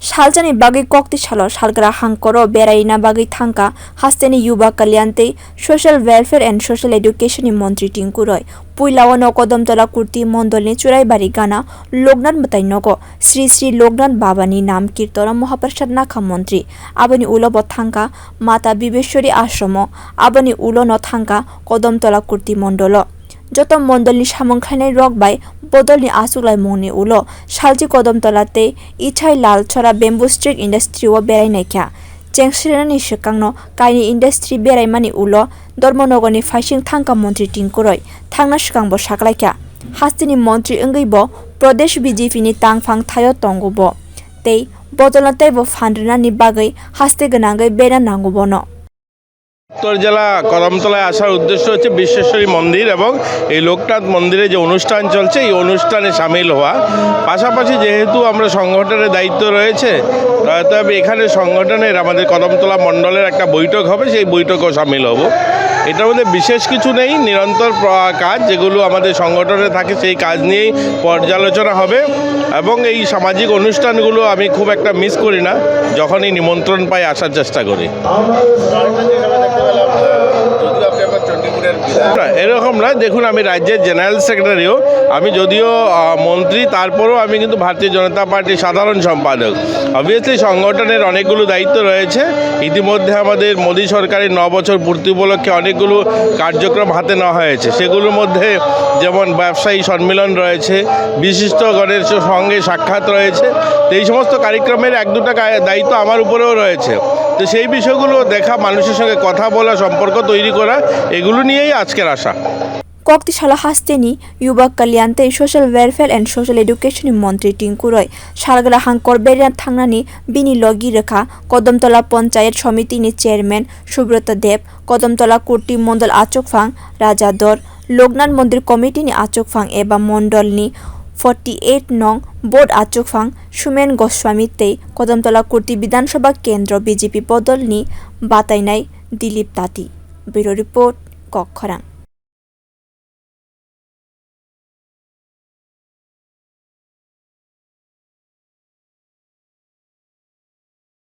Salsani bagwi kokti salo salgwra hangkoro berai na bagwi thangkha Haste ni yuba kalyan social welfare and social education ni montri Tinku roi puilao no kodamtala kurti mondol ni churai bari gana loknan batai nogo Sri Sri loknan baba ni nam kirtona mohaprasad nakha montri abani ulo bo thangkha mata bibeshwari ashromo abani ulo no thangkha kodamtala kurti mondolo joto mondol ni samongkhainai rok bai bodol ni asuklai mungni ulo salji kodamtolate ichai lal chora bamboo stick industry o berai naikha chengsirana ni sekangno kaini industry berai mani ulo dormonogoni faising thangkha montri Tinku roi thangna sikangbo saklaikha Haste ni montri ongoi bo pradesh BJP ni tangphang thayo tongo bo tei bodol na teibo phan rwna ni bagwi Haste ganangai bena nango bono উত্তর জেলা কদমতলায় আসার উদ্দেশ্য হচ্ছে বিশ্বেশ্বরী মন্দির এবং এই লোকনাথ মন্দিরে যে অনুষ্ঠান চলছে এই অনুষ্ঠানে সামিল হওয়া পাশাপাশি যেহেতু আমরা সংগঠনের দায়িত্ব রয়েছে তবে এখানে সংগঠনের আমাদের কদমতলা মণ্ডলের একটা বৈঠক হবে সেই বৈঠকেও সামিল হব এটার মধ্যে বিশেষ কিছু নেই নিরন্তর কাজ যেগুলো আমাদের সংগঠনে থাকে সেই কাজ নিয়েই পর্যালোচনা হবে এবং এই সামাজিক অনুষ্ঠানগুলো আমি খুব একটা মিস করি না যখনই নিমন্ত্রণ পাই আসার চেষ্টা করি এরকম না দেখুন আমি রাজ্যের জেনারেল সেক্রেটারিও আমি যদিও মন্ত্রী তারপরেও আমি কিন্তু ভারতীয় জনতা পার্টির সাধারণ সম্পাদক অবভিয়াসলি সংগঠনের অনেকগুলো দায়িত্ব রয়েছে ইতিমধ্যে আমাদের মোদী সরকারের 9 বছর পূর্তি উপলক্ষে অনেকগুলো কার্যক্রম হাতে নেওয়া হয়েছে সেগুলোর মধ্যে যেমন ব্যবসায়ী সম্মেলন রয়েছে বিশিষ্টগণের সঙ্গে সাক্ষাৎ রয়েছে তো এই সমস্ত কার্যক্রমের 1-2টা দায়িত্ব আমার উপরেও রয়েছে তো সেই বিষয়গুলো দেখা মানুষের সঙ্গে কথা বলা সম্পর্ক তৈরি করা এগুলো নিয়েই আজকের আশা kokti sala Haste ni yuba kalyan social welfare and social education ni montri Tinku roi salgwra hangkor berai thangna ni bini logi rekha kodamtola panchayat samiti ni chairman subrata deb kodamtola kurti mondol achokphang rajador loknath mondir committee ni achokphang eba mondol ni 48 nong board achokphang sumen goswami tei kodamtola kurti bidhan sabha kendro BJP bodol ni batainai dilip tati bureau report kokkhorang।